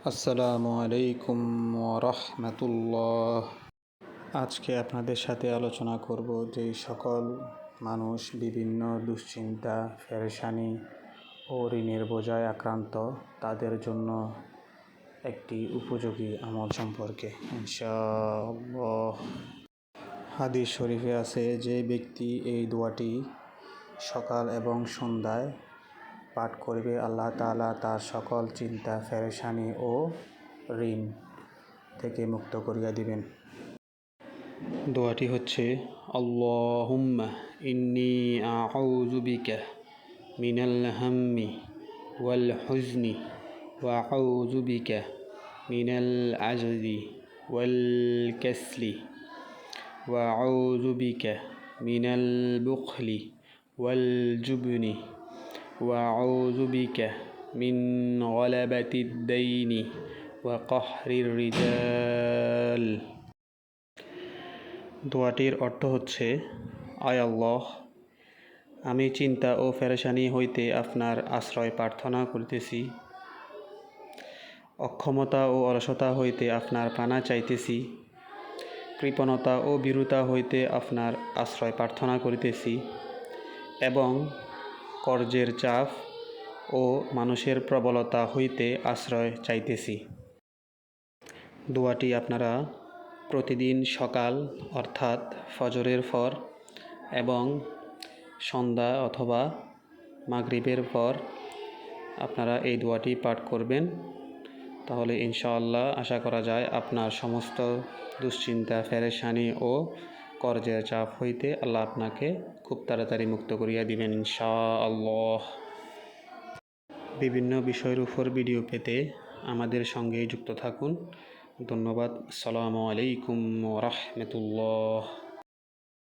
আসসালামু আলাইকুম রাহমাতুল্লাহ। আজকে আপনাদের সাথে আলোচনা করব যে সকল মানুষ বিভিন্ন দুশ্চিন্তা, পেরেশানি ও ঋণের বোঝায় আক্রান্ত তাদের জন্য একটি উপযোগী আমল সম্পর্কে ইনশাআল্লাহ। হাদিস শরীফে আছে, যে ব্যক্তি এই দোয়াটি সকাল এবং সন্ধ্যায় পাঠ করবে, আল্লাহ তাআলা তার সকল চিন্তা, পেরেশানি ও ঋণ থেকে মুক্ত করিয়া দিবেন। দোয়াটি হচ্ছে, আল্লাহুম্মা ইন্নী আউযু বিকা মিনাল হাম্মি ওয়াল হুজনি ওয়া আউযু বিকা মিনাল আজজি ওয়াল কাসলি ওয়া আউযু বিকা মিনাল বুখলি ওয়াল জুবনি ওয়া আউযু বিকা মিন গলাবাতিদ দাইনি ওয়া কাহরির রিজাল। দোয়াটির অর্থ হচ্ছে, আয় আল্লাহ, আমি চিন্তা ও পেরেশানি হইতে আপনার আশ্রয় প্রার্থনা করিতেছি, অক্ষমতা ও অলসতা হইতে আপনার পানা চাইতেছি, কৃপণতা ও ভীরুতা হইতে আপনার আশ্রয় প্রার্থনা করিতেছি এবং কর্জের চাপ ও মানুষের প্রবলতা হইতে আশ্রয় চাইতেছি। দোয়াটি আপনারা প্রতিদিন সকাল অর্থাৎ ফজরের পর এবং সন্ধ্যা অথবা মাগরিবের পর আপনারা এই দোয়াটি পাঠ করবেন। তাহলে ইনশাআল্লাহ আশা করা যায় আপনার সমস্ত দুশ্চিন্তা, পেরেশানি ও কর্জের চাপ হইতে আল্লাহ আপনাকে খুব তাড়াতাড়ি মুক্ত করিয়া দিবেন ইনশাআল্লাহ। বিভিন্ন বিষয়ের উপর ভিডিও পেতে আমাদের সঙ্গেই যুক্ত থাকুন। ধন্যবাদ। আসসালামু আলাইকুম রাহমাতুল্লাহ।